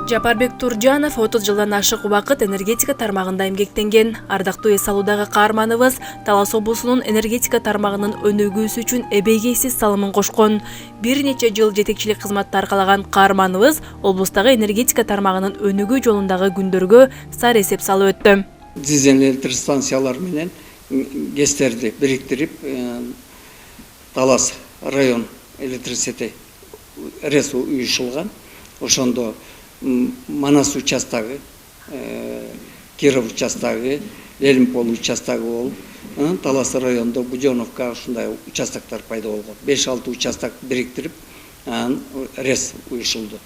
Жапарбек Туржанов 30 жылдан ашык убакыт энергетика тармагында эмгектенген. Ардактуу эс алуудагы каарманыбыз Талас облусунун энергетика тармагынын өнүгүүсү үчүн эбегейсиз салымын кошкон. Бир нече жыл жетекчилик кызматты аркалаган каарманыбыз облустагы энергетика тармагынын өнүгүү жолундагы күндөргө сар эсеп салып өттү. Дизель электростанциялар менен ГЭСтерди бириктирип, Талас район электрисити РЭС уюшулган. Ошондо Манас участагы, Киров участагы, Лелимпол участагы болуп, Талас районунда Буденовка ушундай участоктор пайда болгон. 5-6 участок бириктирип, РЭС уюшулду.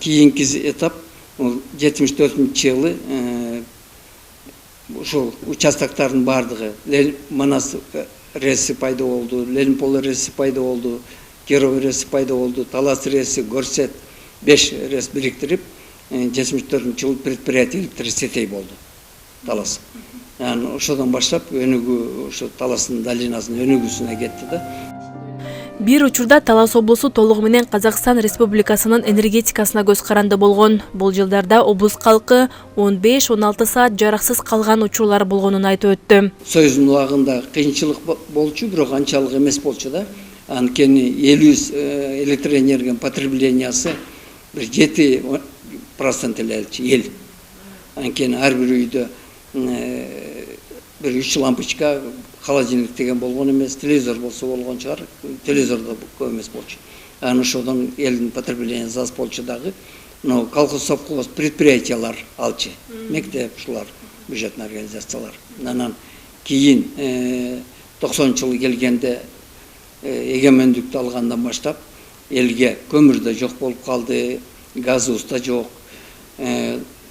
Кийинки этап 74-жылы ушул участоктордун бардыгы Манас РЭСи пайда болду, Лелимпол РЭСи пайда болду, Киров РЭСи пайда болду, Талас РЭСи, Горсет 5 РЭС бириктирип, 74-жылы предприятие электрисетей болду Талас. Ошодон баштап өнүгүү, ошо Таластын долинасынын өнүгүүсүнө кетти да. Бир учурда Талас облусу толугу менен Казакстан Республикасынын энергетикасына көз каранды болгон. Бул жылдарда облус калкы 15-16 саат жараксыз калган учурлар болгонун айтып өттү. Союздун убагында кыйынчылык болчу, бирок анчалык эмес болчу да. Анткени 50 электроэнергиянын потреблениясы bir 7% элчи эл. Анткени ар бир үйдө bir 3 лампочка, холодильник деген болгон эмес, телевизор болсо болгон чыгар. Телевизор да көп эмес болчу. Ошодон элдин потреблениеси аз болчу дагы. Но колхоз совхоз предприятиялар алчы. Мектеп ушулар бюджетный организациялар. Анан кийин 90-жылы келгенде эгемендикти алгандан баштап элге көмүр да жок болуп калды, газыбыз да жок.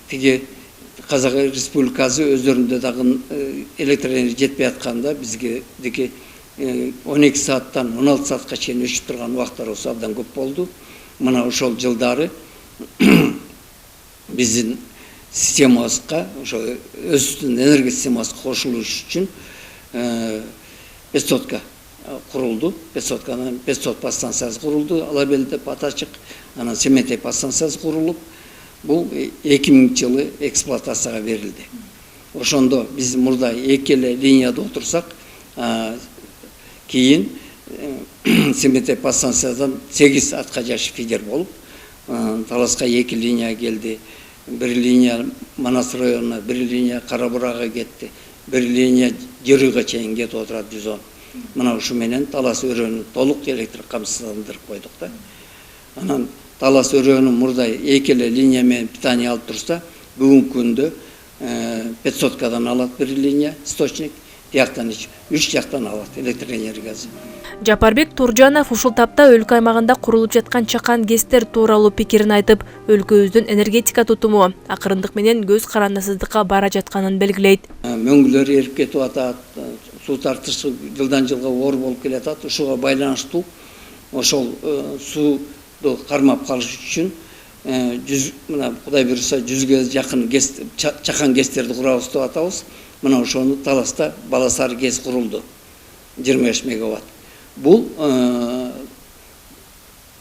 Тиги Казак Республикасы өздөрүндө дагы электроэнергия жетпей атканда бизге 12 сааттан 16 саатка чейин өчүп турган убактарыбыз абдан көп болду. Мына ошол жылдары биздин системабызга, ошо өзүбүздүн энергия системасына кошулуш үчүн 500 курулду. 500 подстанциясы курулду. Алабелде Патачык, анан Семетей подстанциясы курулуп, бул 2000-жылы эксплуатацияга берилди. Ошондо биз мурда 2 эле линияда отурсак, кийин Семетей подстанциядан 8 аткачаш фидер болуп, Таласка 2 линия келди. 1 линия Манас районуна, 1 линия Карабурага кетти, 1 линия Жерүйгө чейин кетип отурат 110. Мына ушу менен Талас өрөөнү толук электр камсыздандырып койдук да. Анан Талас өрөөнү мурда 2 эле линия менен питание алып турса, бүгүнкү күндө 500-дан алат 1 линия источник, тияктан 3 жактан алат электроэнергиясы. Жапарбек Туржанов ушул тапта өлкө аймагында курулуп жаткан чакан ГЭСтер тууралуу пикирин айтып, өлкөбүздүн энергетика тутуму акырындык менен көз карандысыздыкка бара жатканын белгилейт. Мөңгүлөр эрип кетип атат, суу тартышы жылдан жылга оор болуп келатат. Ушуга байланыштуу ошол сууду кармап калыш үчүн мына Кудай буйруса 100ге жакын чакан ГЭСтерди курабыз деп атабыз. Мына ошону Таласта Баласар ГЭС курулду. 25 мегаватт. Бул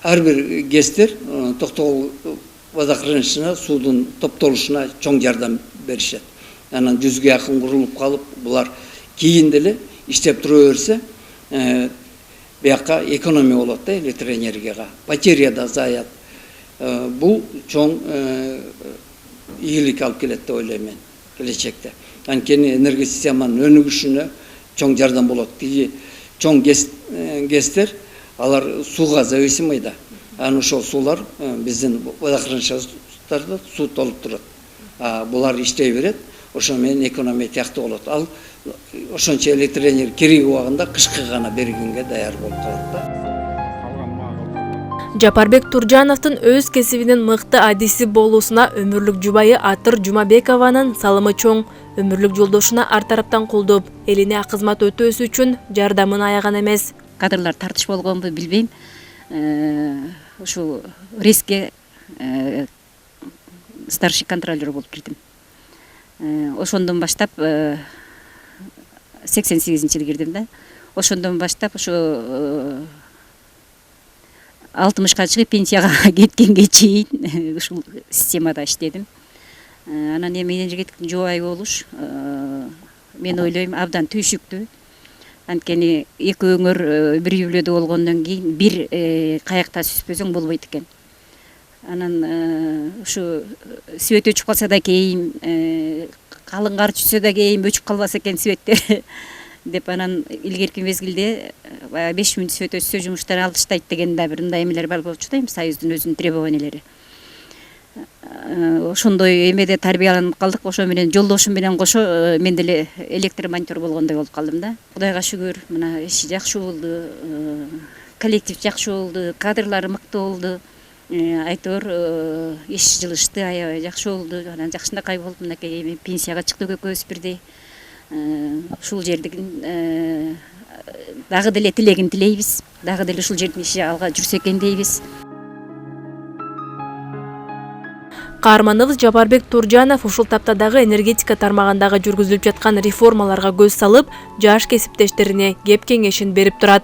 ар бир ГЭСтер токтогул водохранилищине суудун топтолушуна чоң жардам беришет. Анан 100ге жакын курулуп калып, булар кийин деле иштеп тура берсе, бияка экономия болот да электроэнергияга. Потеря да азаят. Бул чоң ийгилик алып келет деп ойлойм мен келечекте. Анткени энергия системанын өнүгүшүнө чоң жардам болот. Тиги чоң ГЭСтер алар сууга зависимый да. Анан ошол суулар биздин водохранилищебизде суу толуп турат. Булар иштей берет. Ошо менен экономия тияктуу болот. Ал ошончо электроэнергия керек убагында кышкы гана бергенге даяр болуп калат да. Жапарбек Туржановдун өз кесибинин мыкты адиси болуусуна өмүрлүк жубайы Атыр Жумабекованын салымы чоң. Өмүрлүк жолдошуна ар тараптан колдоп, элине кызмат өтөөсү үчүн жардамын аяган эмес. Кадрлар тартыш болгонбу билбейм. Ушу РЭСке старший контролер болуп кирдим. Ошондон баштап 88-жылы кирдим да. Ошондон баштап ушу 60-ка чыгып пенсияга кеткенге чейин ушул системада иштедим. Анан эми энергетиктин жубайы болуш мен ойлойм абдан түйшүктүү. Анткени эки өңөр бир үй-бүлөдө болгондон кийин бир каякта сүзбөсөң болбойт экен. Анан ушу свет өчүп калса да кейим, калың кар түшсө да кейим өчүп калбаса экен светтер деп анан илгерки мезгилде 5000 свет өчсө жумуштан алып таштайт деген да бир мындай эмелер бар болчу да, эми Союздун өзүнүн требованиялери. Ошондой эмеде тарбияланып калдык. Ошо менен жолдошум менен кошо мен деле электромонтер болгондой болуп калдым да. Кудайга шүгүр, мына иш жакшы болду, коллектив жакшы болду, кадрлар мыкты болду. Айтор иш жылышты, аябай жакшы болду. Анан жакшынакай болуп, мынакей эми пенсияга чыктык экөөбүз бирдей. Ушул жердин дагы деле тилегин тилейбиз. Дагы деле ушул жердин иши алга жүрсө экен дейбиз. Каарманыбыз Жапарбек Туржанов ушул тапта дагы энергетика тармагындагы жүргүзүлүп жаткан реформаларга көз салып, жаш кесиптештерине кеп кеңешин берип турат.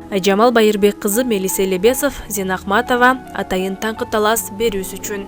Айжамал Байырбек кызы, Мелиса Элебесов, Зина Ахматова, Атайын таңкы талас берүүсү үчүн.